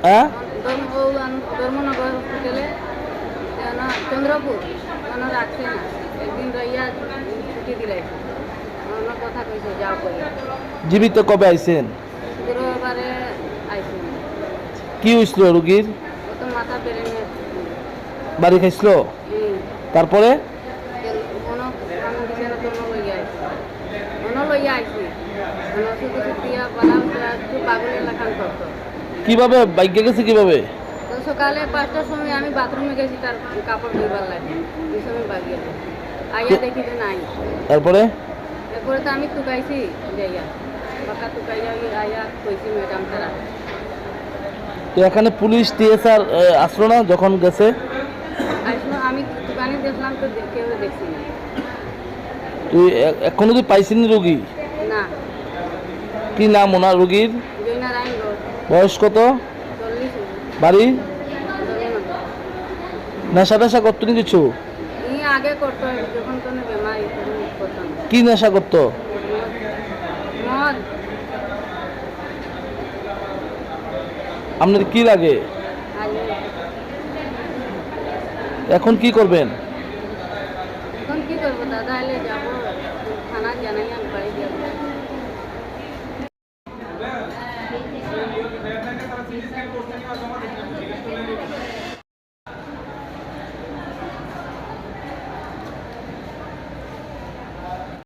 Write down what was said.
হ্যাঁ ধর্মনগর হোটেলে চন্দ্রপুর রাখছে না, একদিন রইয়া ছুটি দিলাই অন্য কথা কইছে যাও করে। জীবিত কবে আইছেন? শুক্রবারে আইছি। কি হয়েছিল রুগীর? ও তো মাথা বেড়ে নিয়ে বাড়ি খাইছিল? তারপরে পাগলের লেখান করতো। কিভাবে বাইকে গেছে কিভাবে? তো সকালে 5টার সময় আমি বাথরুমে গেছি, তার কাপড় ধুইবার লাগে, ওই সময় বাগিয়ে আইয়া দেখি যে নাই। তারপরে তো আমি টুকাইছি যাইয়া, বাঁকা টুকাইয়া আইয়া কইছি ম্যাডাম তারা। তো এখানে পুলিশ টিএসআর আসলো না যখন গেছে? আসলো, আমি দোকানে দেখলাম তো কেউ দেখছি না। তুই এখনো তুই পাইছিনি রুগী? না। কি নাম ওনার রুগীর? জয়নারায়ণ রোড। বয়স কত? 40। বাড়ি? ধর্মনগর। নেশা টেশা করতো নি কিছু? আগে করতো, যখন কোনো বেমারি তখন করতো না। কি নেশা করতো? মদ। আপনার কি লাগে? আগে এখন কি করবেন? এখন কি করবো দাদা, এলে যাবো।